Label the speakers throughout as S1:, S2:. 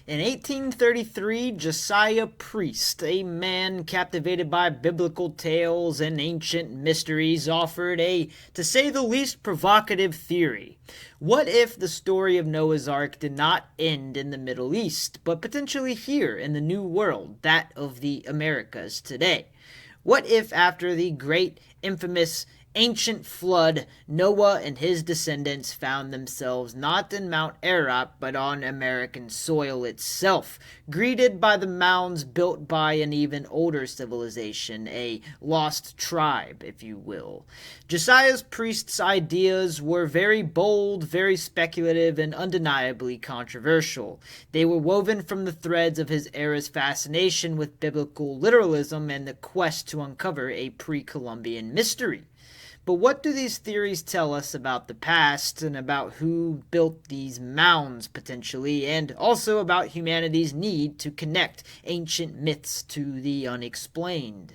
S1: In 1833, Josiah Priest, a man captivated by biblical tales and ancient mysteries, offered a, to say the least, provocative theory. What if the story of Noah's Ark did not end in the Middle East, but potentially here in the New World, that of the Americas today? What if, after the great, infamous, ancient flood, Noah and his descendants found themselves not in Mount Ararat, but on American soil itself, greeted by the mounds built by an even older civilization, a lost tribe, if you will? Josiah Priest's ideas were very bold, very speculative, and undeniably controversial. They were woven from the threads of his era's fascination with biblical literalism and the quest to uncover a pre-Columbian mystery. But what do these theories tell us about the past and about who built these mounds potentially, and also about humanity's need to connect ancient myths to the unexplained?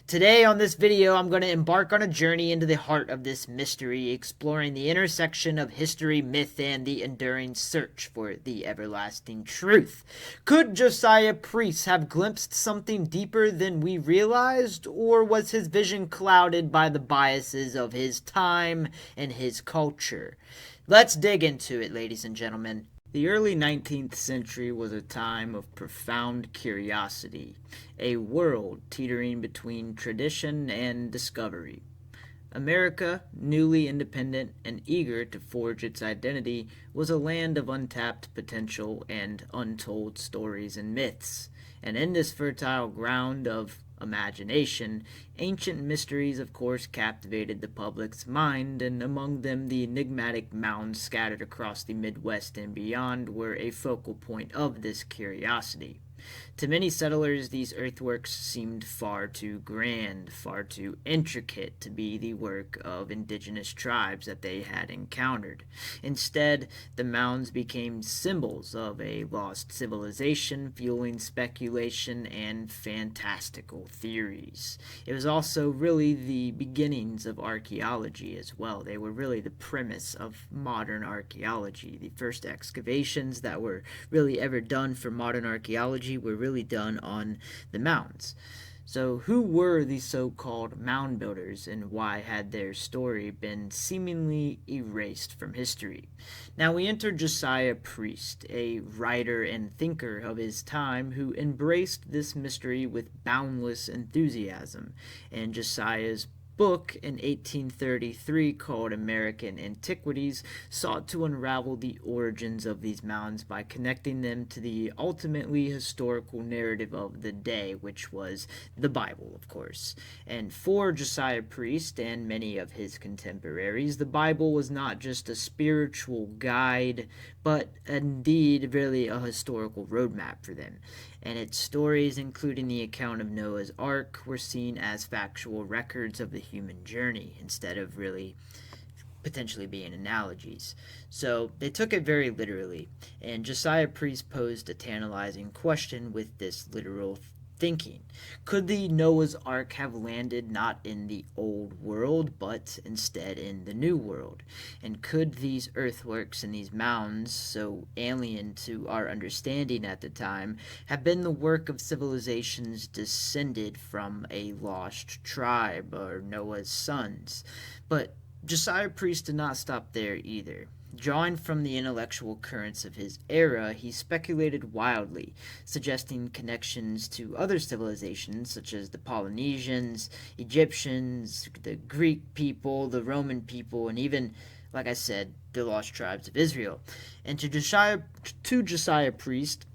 S1: Today on this video, I'm going to embark on a journey into the heart of this mystery, exploring the intersection of history, myth, and the enduring search for the everlasting truth. Could Josiah Priest have glimpsed something deeper than we realized, or was his vision clouded by the biases of his time and his culture? Let's dig into it, ladies and gentlemen. The early 19th century was a time of profound curiosity, a world teetering between tradition and discovery. America, newly independent and eager to forge its identity, was a land of untapped potential and untold stories and myths. And in this fertile ground of imagination, ancient mysteries of course captivated the public's mind, and among them the enigmatic mounds scattered across the Midwest and beyond were a focal point of this curiosity. To many settlers, these earthworks seemed far too grand, far too intricate to be the work of indigenous tribes that they had encountered. Instead, the mounds became symbols of a lost civilization, fueling speculation and fantastical theories. It was also really the beginnings of archaeology as well. They were really the premise of modern archaeology. The first excavations that were really ever done for modern archaeology were really done on the mounds. So who were these so-called mound builders, and why had their story been seemingly erased from history? Now we enter Josiah Priest, a writer and thinker of his time who embraced this mystery with boundless enthusiasm, and Josiah's book in 1833 called American Antiquities sought to unravel the origins of these mounds by connecting them to the ultimately historical narrative of the day, which was the Bible, of course. And for Josiah Priest and many of his contemporaries, the Bible was not just a spiritual guide, but indeed really a historical roadmap for them. And its stories, including the account of Noah's Ark, were seen as factual records of the human journey instead of really potentially being analogies. So they took it very literally, and Josiah Priest posed a tantalizing question with this literal thinking. Could the Noah's Ark have landed not in the old world, but instead in the new world? And could these earthworks and these mounds, so alien to our understanding at the time, have been the work of civilizations descended from a lost tribe, or Noah's sons? But Josiah Priest did not stop there either. Drawing from the intellectual currents of his era, he speculated wildly, suggesting connections to other civilizations such as the Polynesians, Egyptians, the Greek people, the Roman people, and even, like I said, the lost tribes of Israel. And to Josiah Priest,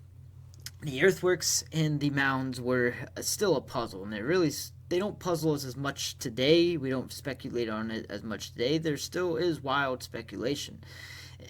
S1: the earthworks and the mounds were still a puzzle, and they don't puzzle us as much today. We don't speculate on it as much today. There still is wild speculation.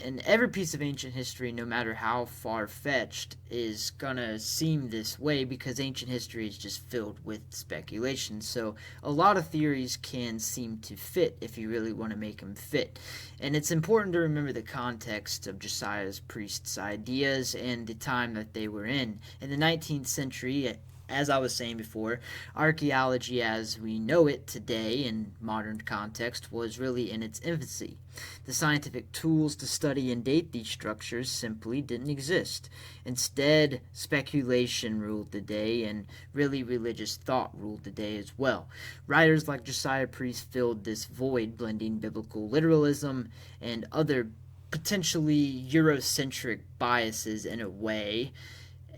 S1: And every piece of ancient history, no matter how far-fetched, is gonna seem this way because ancient history is just filled with speculation. So a lot of theories can seem to fit if you really want to make them fit. And it's important to remember the context of Josiah Priest's ideas and the time that they were in. In the 19th century, As I was saying before, archaeology as we know it today in modern context was really in its infancy. The scientific tools to study and date these structures simply didn't exist. Instead, speculation ruled the day, and really religious thought ruled the day as well. Writers like Josiah Priest filled this void, blending biblical literalism and other potentially Eurocentric biases in a way,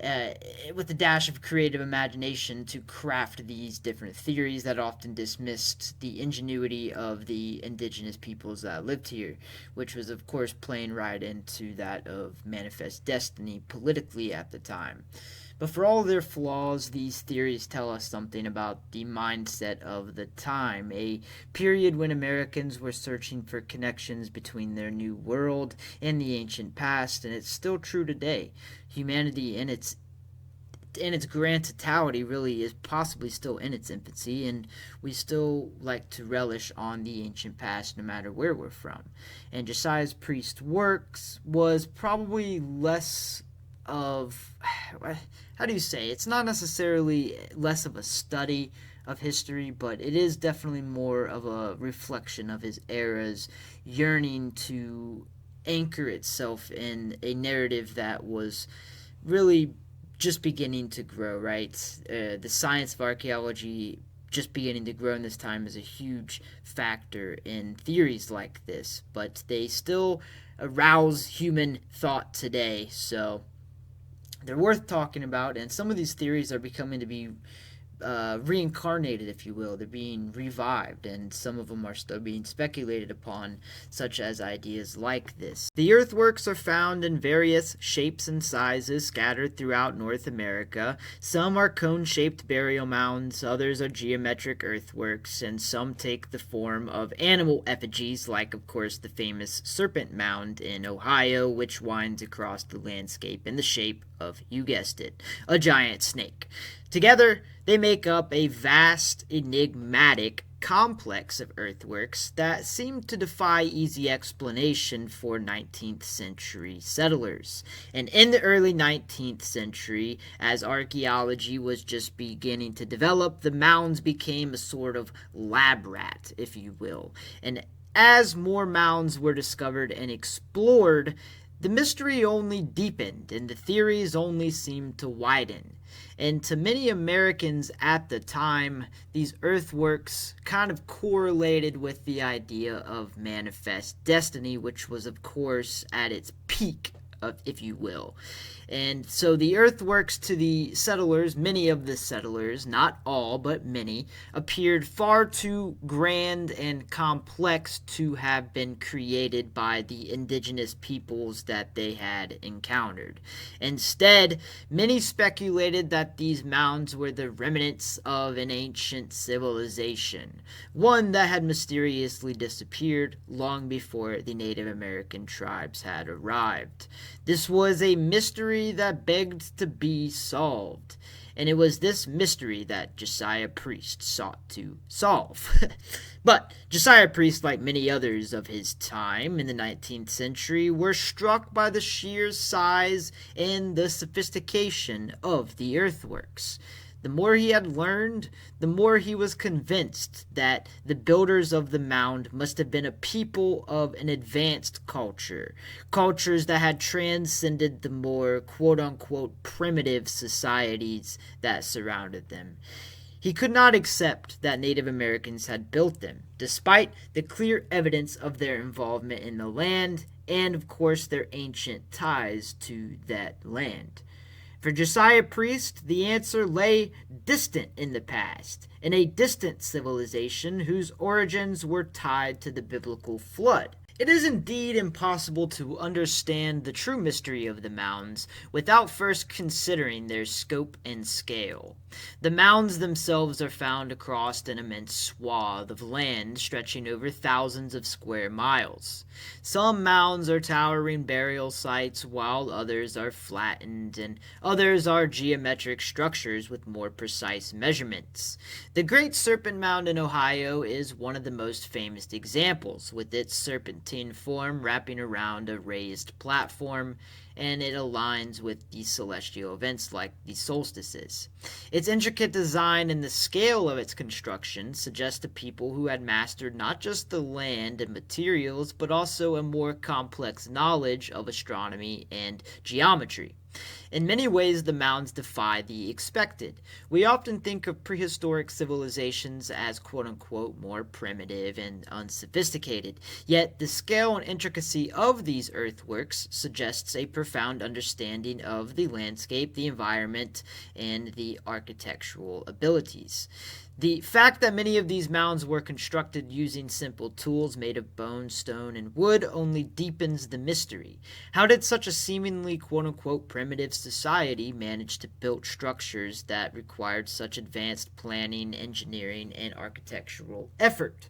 S1: uh, with a dash of creative imagination to craft these different theories that often dismissed the ingenuity of the indigenous peoples that lived here, which was, of course, playing right into that of manifest destiny politically at the time. But for all their flaws, these theories tell us something about the mindset of the time, a period when Americans were searching for connections between their new world and the ancient past, and it's still true today. Humanity in its grand totality really is possibly still in its infancy, and we still like to relish on the ancient past no matter where we're from. And Josiah Priest's works was probably less of, how do you say, it's not necessarily less of a study of history, but it is definitely more of a reflection of his era's yearning to anchor itself in a narrative that was really just beginning to grow, right? The science of archaeology just beginning to grow in this time is a huge factor in theories like this, but they still arouse human thought today, so they're worth talking about, and some of these theories are becoming to be reincarnated, if you will. They're being revived, and some of them are still being speculated upon, such as ideas like this. The earthworks are found in various shapes and sizes scattered throughout North America. Some are cone-shaped burial mounds, others are geometric earthworks, and some take the form of animal effigies, like, of course, the famous Serpent Mound in Ohio, which winds across the landscape in the shape of, you guessed it, a giant snake. Together, they make up a vast, enigmatic complex of earthworks that seem to defy easy explanation for 19th century settlers. And in the early 19th century, as archaeology was just beginning to develop, the mounds became a sort of lab rat, if you will. And as more mounds were discovered and explored, the mystery only deepened and the theories only seemed to widen. And to many Americans at the time, these earthworks kind of correlated with the idea of manifest destiny, which was, of course, at its peak, if you will. And so the earthworks to the settlers, many of the settlers, not all, but many, appeared far too grand and complex to have been created by the indigenous peoples that they had encountered. Instead, many speculated that these mounds were the remnants of an ancient civilization, one that had mysteriously disappeared long before the Native American tribes had arrived. This was a mystery that begged to be solved, and it was this mystery that Josiah Priest sought to solve. But Josiah Priest, like many others of his time in the 19th century, were struck by the sheer size and the sophistication of the earthworks. The more he had learned, the more he was convinced that the builders of the mound must have been a people of an advanced culture, cultures that had transcended the more quote-unquote primitive societies that surrounded them. He could not accept that Native Americans had built them, despite the clear evidence of their involvement in the land and, of course, their ancient ties to that land. For Josiah Priest, the answer lay distant in the past, in a distant civilization whose origins were tied to the biblical flood. It is indeed impossible to understand the true mystery of the mounds without first considering their scope and scale. The mounds themselves are found across an immense swath of land stretching over thousands of square miles. Some mounds are towering burial sites, while others are flattened, and others are geometric structures with more precise measurements. The Great Serpent Mound in Ohio is one of the most famous examples, with its serpentine form wrapping around a raised platform and it aligns with the celestial events like the solstices. Its intricate design and the scale of its construction suggest a people who had mastered not just the land and materials, but also a more complex knowledge of astronomy and geometry. In many ways, the mounds defy the expected. We often think of prehistoric civilizations as quote unquote more primitive and unsophisticated, yet the scale and intricacy of these earthworks suggests a profound understanding of the landscape, the environment, and the architectural abilities. The fact that many of these mounds were constructed using simple tools made of bone, stone, and wood only deepens the mystery. How did such a seemingly quote-unquote primitive society manage to build structures that required such advanced planning, engineering, and architectural effort?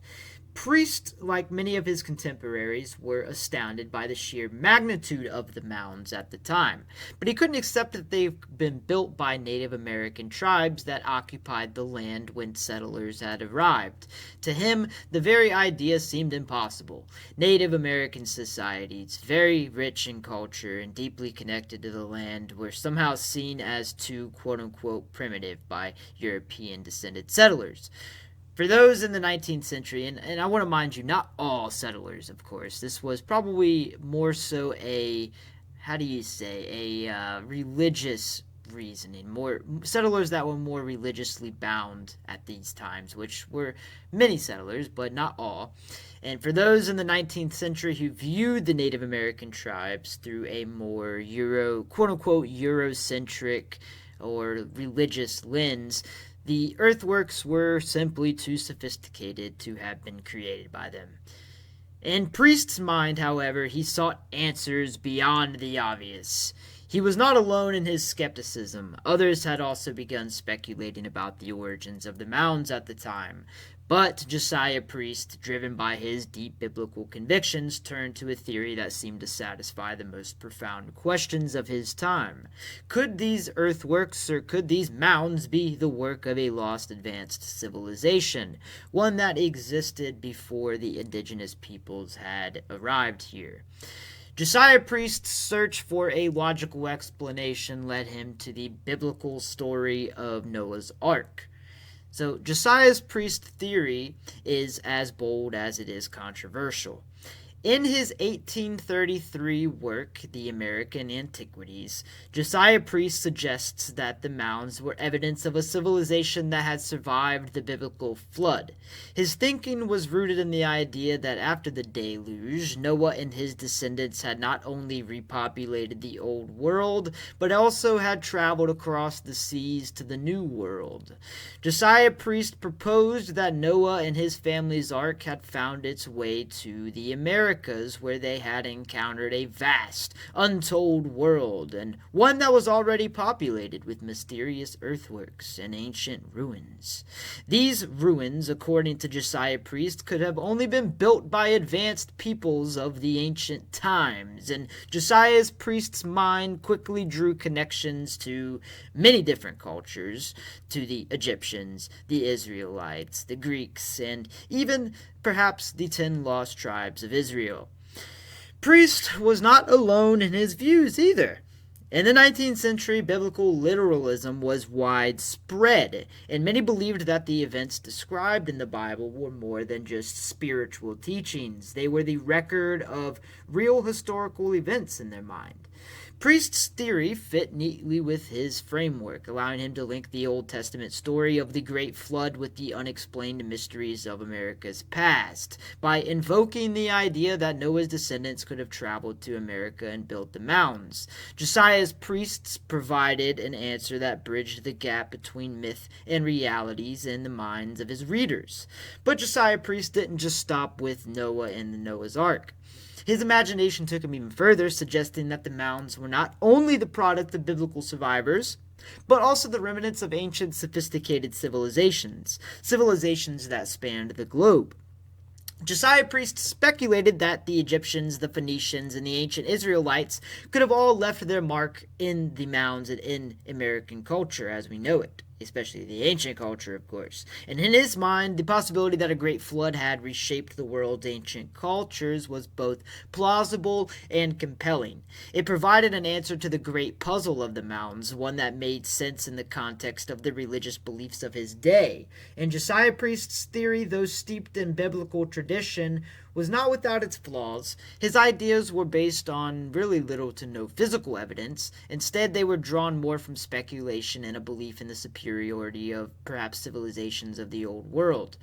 S1: Priest, like many of his contemporaries, were astounded by the sheer magnitude of the mounds at the time, but he couldn't accept that they've been built by Native American tribes that occupied the land when settlers had arrived. To him, the very idea seemed impossible. Native American societies, very rich in culture and deeply connected to the land, were somehow seen as too quote-unquote primitive by European-descended settlers. For those in the 19th century, and I want to mind you, not all settlers, of course, this was probably more so a, religious reasoning. More settlers that were more religiously bound at these times, which were many settlers, but not all. And for those in the 19th century who viewed the Native American tribes through a more quote-unquote Eurocentric or religious lens, the earthworks were simply too sophisticated to have been created by them. In Priest's mind, however, he sought answers beyond the obvious. He was not alone in his skepticism. Others had also begun speculating about the origins of the mounds at the time. But Josiah Priest, driven by his deep biblical convictions, turned to a theory that seemed to satisfy the most profound questions of his time. Could these earthworks or could these mounds be the work of a lost advanced civilization, one that existed before the indigenous peoples had arrived here? Josiah Priest's search for a logical explanation led him to the biblical story of Noah's Ark. So Josiah Priest's theory is as bold as it is controversial. In his 1833 work, The American Antiquities, Josiah Priest suggests that the mounds were evidence of a civilization that had survived the biblical flood. His thinking was rooted in the idea that after the deluge, Noah and his descendants had not only repopulated the old world, but also had traveled across the seas to the new world. Josiah Priest proposed that Noah and his family's ark had found its way to the Americas, where they had encountered a vast, untold world, and one that was already populated with mysterious earthworks and ancient ruins. These ruins, according to Josiah Priest, could have only been built by advanced peoples of the ancient times, and Josiah Priest's mind quickly drew connections to many different cultures, to the Egyptians, the Israelites, the Greeks, and even perhaps the 10 lost tribes of Israel. Priest was not alone in his views either. In the 19th century, biblical literalism was widespread, and many believed that the events described in the Bible were more than just spiritual teachings. They were the record of real historical events in their mind. Priest's theory fit neatly with his framework, allowing him to link the Old Testament story of the Great Flood with the unexplained mysteries of America's past, by invoking the idea that Noah's descendants could have traveled to America and built the mounds. Josiah's Priests provided an answer that bridged the gap between myth and realities in the minds of his readers. But Josiah Priest didn't just stop with Noah and the Noah's Ark. His imagination took him even further, suggesting that the mounds were not only the product of biblical survivors, but also the remnants of ancient sophisticated civilizations that spanned the globe. Josiah Priest speculated that the Egyptians, the Phoenicians, and the ancient Israelites could have all left their mark in the mounds and in American culture as we know it. especially the ancient culture, of course. And in his mind, the possibility that a great flood had reshaped the world's ancient cultures was both plausible and compelling. It provided an answer to the great puzzle of the mounds, one that made sense in the context of the religious beliefs of his day. And Josiah Priest's theory, though steeped in biblical tradition, was not without its flaws. His ideas were based on really little to no physical evidence. Instead, they were drawn more from speculation and a belief in the superiority of perhaps civilizations of the old world.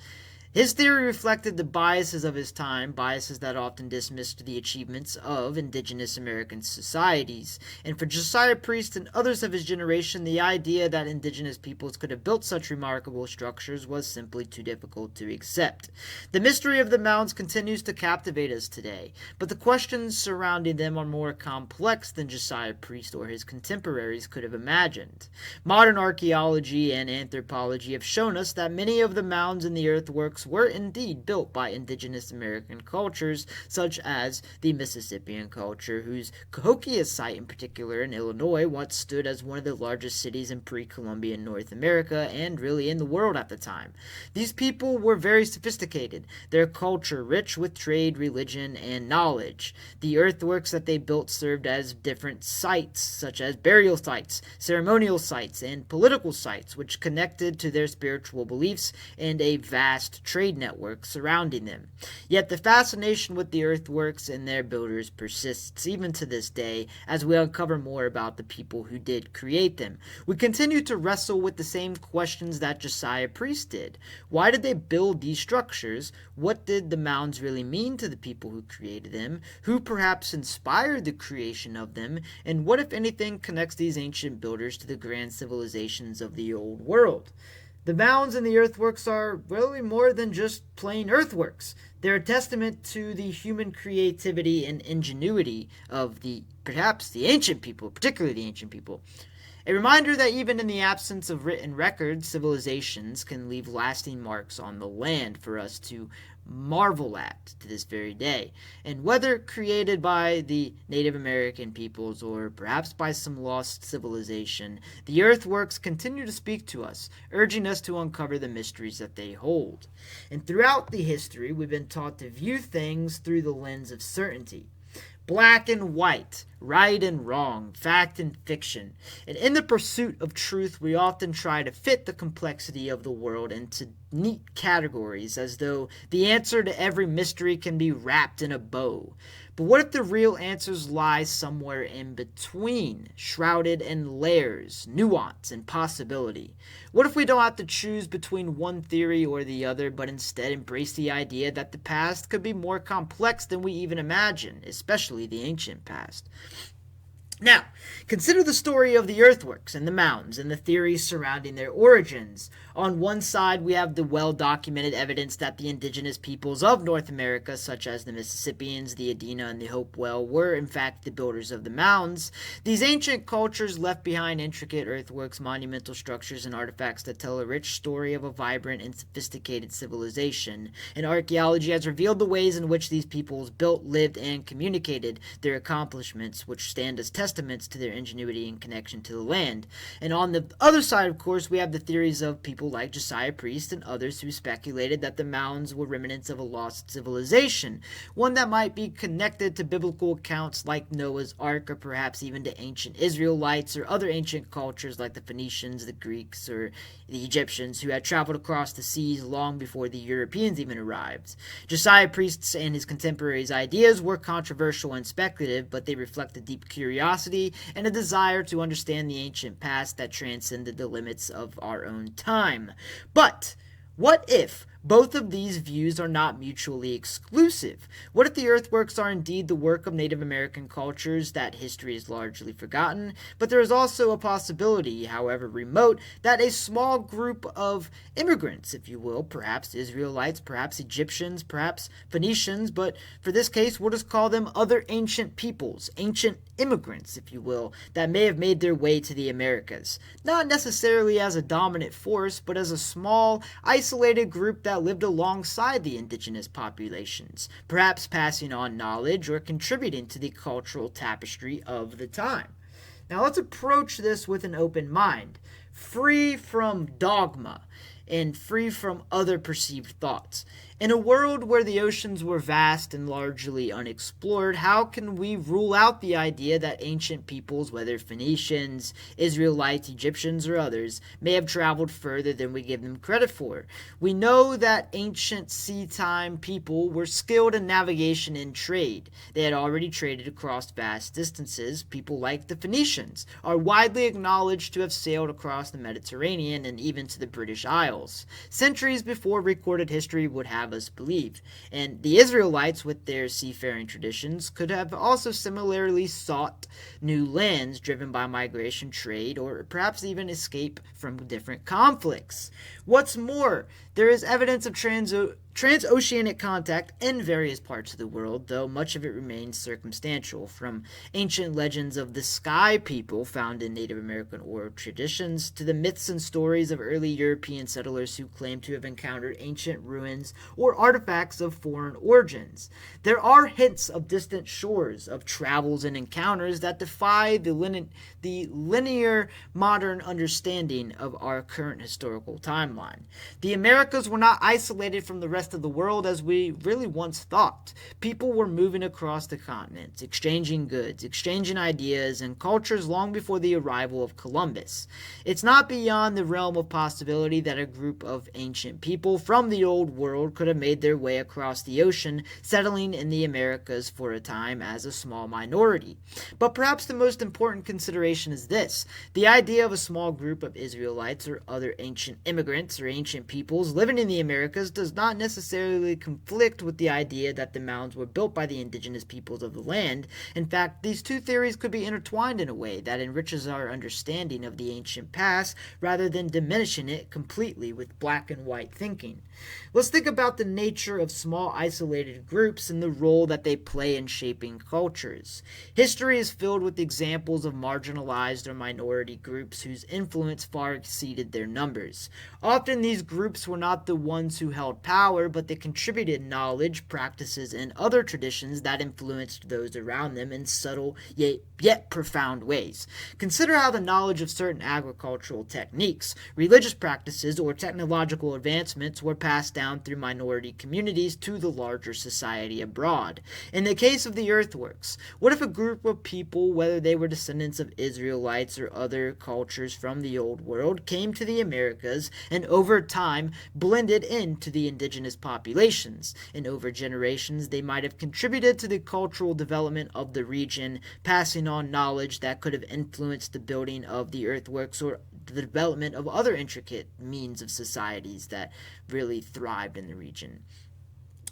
S1: His theory reflected the biases of his time, biases that often dismissed the achievements of indigenous American societies. And for Josiah Priest and others of his generation, the idea that indigenous peoples could have built such remarkable structures was simply too difficult to accept. The mystery of the mounds continues to captivate us today, but the questions surrounding them are more complex than Josiah Priest or his contemporaries could have imagined. Modern archaeology and anthropology have shown us that many of the mounds in the earthworks were indeed built by indigenous American cultures, such as the Mississippian culture, whose Cahokia site in particular in Illinois once stood as one of the largest cities in pre-Columbian North America and really in the world at the time. These people were very sophisticated, their culture rich with trade, religion, and knowledge. The earthworks that they built served as different sites, such as burial sites, ceremonial sites, and political sites, which connected to their spiritual beliefs and a vast trade network surrounding them. Yet the fascination with the earthworks and their builders persists even to this day as we uncover more about the people who did create them. We continue to wrestle with the same questions that Josiah Priest did. Why did they build these structures? What did the mounds really mean to the people who created them? Who perhaps inspired the creation of them? And what, if anything, connects these ancient builders to the grand civilizations of the old world? The mounds and the earthworks are really more than just plain earthworks. They're a testament to the human creativity and ingenuity of perhaps the ancient people, particularly the ancient people. A reminder that even in the absence of written records, civilizations can leave lasting marks on the land for us to marvel at to this very day. And whether created by the Native American peoples or perhaps by some lost civilization, the earthworks continue to speak to us, urging us to uncover the mysteries that they hold. And throughout the history, we've been taught to view things through the lens of certainty. Black and white, right and wrong, fact and fiction. And in the pursuit of truth, we often try to fit the complexity of the world into neat categories, as though the answer to every mystery can be wrapped in a bow. But what if the real answers lie somewhere in between, shrouded in layers, nuance, and possibility? What if we don't have to choose between one theory or the other, but instead embrace the idea that the past could be more complex than we even imagine, especially the ancient past? Now, consider the story of the earthworks and the mounds and the theories surrounding their origins. On one side, we have the well-documented evidence that the indigenous peoples of North America, such as the Mississippians, the Adena, and the Hopewell, were in fact the builders of the mounds. These ancient cultures left behind intricate earthworks, monumental structures, and artifacts that tell a rich story of a vibrant and sophisticated civilization. And archaeology has revealed the ways in which these peoples built, lived, and communicated their accomplishments, which stand as testaments to their ingenuity and connection to the land. And on the other side, of course, we have the theories of people like Josiah Priest and others who speculated that the mounds were remnants of a lost civilization, one that might be connected to biblical accounts like Noah's Ark, or perhaps even to ancient Israelites or other ancient cultures like the Phoenicians, the Greeks, or the Egyptians, who had traveled across the seas long before the Europeans even arrived. Josiah Priest's and his contemporaries' ideas were controversial and speculative, but they reflect a deep curiosity and a desire to understand the ancient past that transcended the limits of our own time. But what if both of these views are not mutually exclusive? What if the earthworks are indeed the work of Native American cultures that history has largely forgotten, but there is also a possibility, however remote, that a small group of immigrants, if you will, perhaps Israelites, perhaps Egyptians, perhaps Phoenicians, but for this case we'll just call them other ancient peoples, ancient immigrants, if you will, that may have made their way to the Americas, not necessarily as a dominant force, but as a small, isolated group that lived alongside the indigenous populations, perhaps passing on knowledge or contributing to the cultural tapestry of the time. Now let's approach this with an open mind, free from dogma and free from other perceived thoughts. In a world where the oceans were vast and largely unexplored, how can we rule out the idea that ancient peoples, whether Phoenicians, Israelites, Egyptians, or others, may have traveled further than we give them credit for? We know that ancient sea-time people were skilled in navigation and trade. They had already traded across vast distances. People like the Phoenicians are widely acknowledged to have sailed across the Mediterranean and even to the British Isles, centuries before recorded history would have us believe. And the Israelites, with their seafaring traditions, could have also similarly sought new lands driven by migration, trade, or perhaps even escape from different conflicts. What's more, there is evidence of transoceanic contact in various parts of the world, though much of it remains circumstantial, from ancient legends of the sky people found in Native American oral traditions to the myths and stories of early European settlers who claim to have encountered ancient ruins or artifacts of foreign origins. There are hints of distant shores, of travels and encounters that defy the linear modern understanding of our current historical timeline. The Americas were not isolated from the rest of the world as we really once thought. People were moving across the continents, exchanging goods, exchanging ideas and cultures long before the arrival of Columbus. It's not beyond the realm of possibility that a group of ancient people from the old world could have made their way across the ocean, settling in the Americas for a time as a small minority. But perhaps the most important consideration is this: the idea of a small group of Israelites or other ancient immigrants or ancient peoples living in the Americas does not necessarily conflict with the idea that the mounds were built by the indigenous peoples of the land. In fact, these two theories could be intertwined in a way that enriches our understanding of the ancient past rather than diminishing it completely with black and white thinking. Let's think about the nature of small isolated groups and the role that they play in shaping cultures. History is filled with examples of marginalized or minority groups whose influence far exceeded their numbers. Often these groups were not the ones who held power, but they contributed knowledge, practices, and other traditions that influenced those around them in subtle yet profound ways. Consider how the knowledge of certain agricultural techniques, religious practices, or technological advancements were passed down through minority communities to the larger society abroad. In the case of the earthworks, what if a group of people, whether they were descendants of Israelites or other cultures from the old world, came to the Americas and over time blended into the indigenous populations? And over generations, they might have contributed to the cultural development of the region, passing on knowledge that could have influenced the building of the earthworks or the development of other intricate means of societies that really thrived in the region.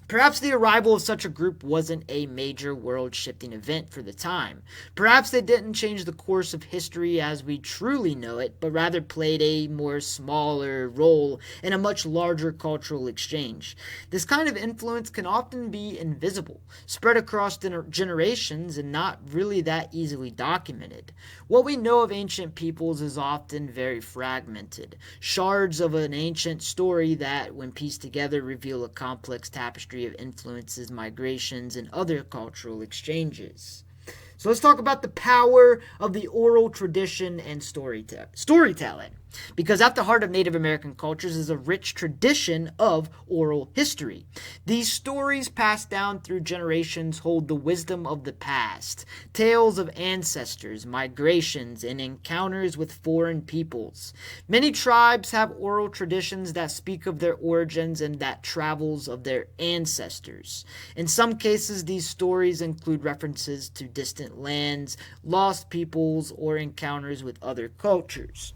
S1: Perhaps the arrival of such a group wasn't a major world-shifting event for the time. Perhaps they didn't change the course of history as we truly know it, but rather played a more smaller role in a much larger cultural exchange. This kind of influence can often be invisible, spread across generations, and not really that easily documented. What we know of ancient peoples is often very fragmented, shards of an ancient story that, when pieced together, reveal a complex tapestry of influences, migrations, and other cultural exchanges. So let's talk about the power of the oral tradition and storytelling. Because at the heart of Native American cultures is a rich tradition of oral history. These stories passed down through generations hold the wisdom of the past, tales of ancestors, migrations, and encounters with foreign peoples. Many tribes have oral traditions that speak of their origins and that travels of their ancestors. In some cases, these stories include references to distant lands, lost peoples, or encounters with other cultures.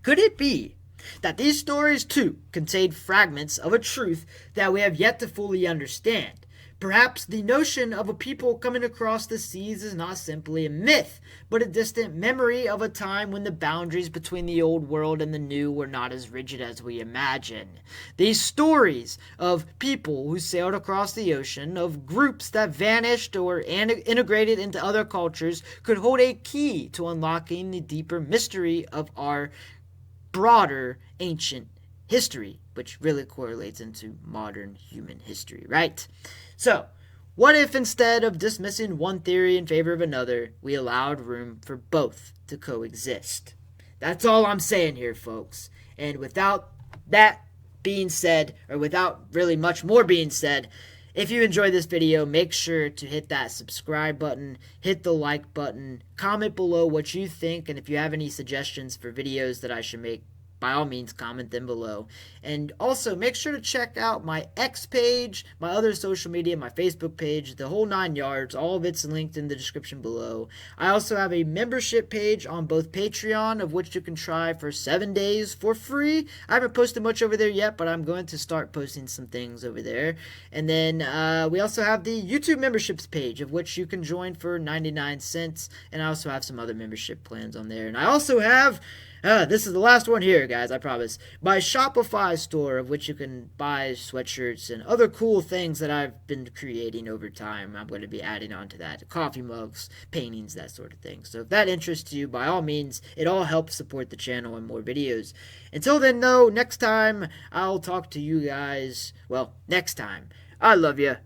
S1: Could it be that these stories, too, contain fragments of a truth that we have yet to fully understand? Perhaps the notion of a people coming across the seas is not simply a myth, but a distant memory of a time when the boundaries between the old world and the new were not as rigid as we imagine. These stories of people who sailed across the ocean, of groups that vanished or integrated into other cultures, could hold a key to unlocking the deeper mystery of our broader ancient history, which really correlates into modern human history, right? So, What if instead of dismissing one theory in favor of another, we allowed room for both to coexist? That's all I'm saying here, folks. And without that being said, or without really much more being said, if you enjoyed this video, make sure to hit that subscribe button, hit the like button, comment below what you think, and if you have any suggestions for videos that I should make, by all means, comment them below. And also, make sure to check out my X page, my other social media, my Facebook page, the whole 9 yards. All of it's linked in the description below. I also have a membership page on both Patreon, of which you can try for 7 days for free. I haven't posted much over there yet, but I'm going to start posting some things over there. And then we also have the YouTube memberships page, of which you can join for 99 cents. And I also have some other membership plans on there. And I also have... this is the last one here, guys, I promise. My Shopify store, of which you can buy sweatshirts and other cool things that I've been creating over time. I'm going to be adding on to that. Coffee mugs, paintings, that sort of thing. So if that interests you, by all means, it all helps support the channel and more videos. Until then, though, next time, I'll talk to you guys. Well, next time. I love you.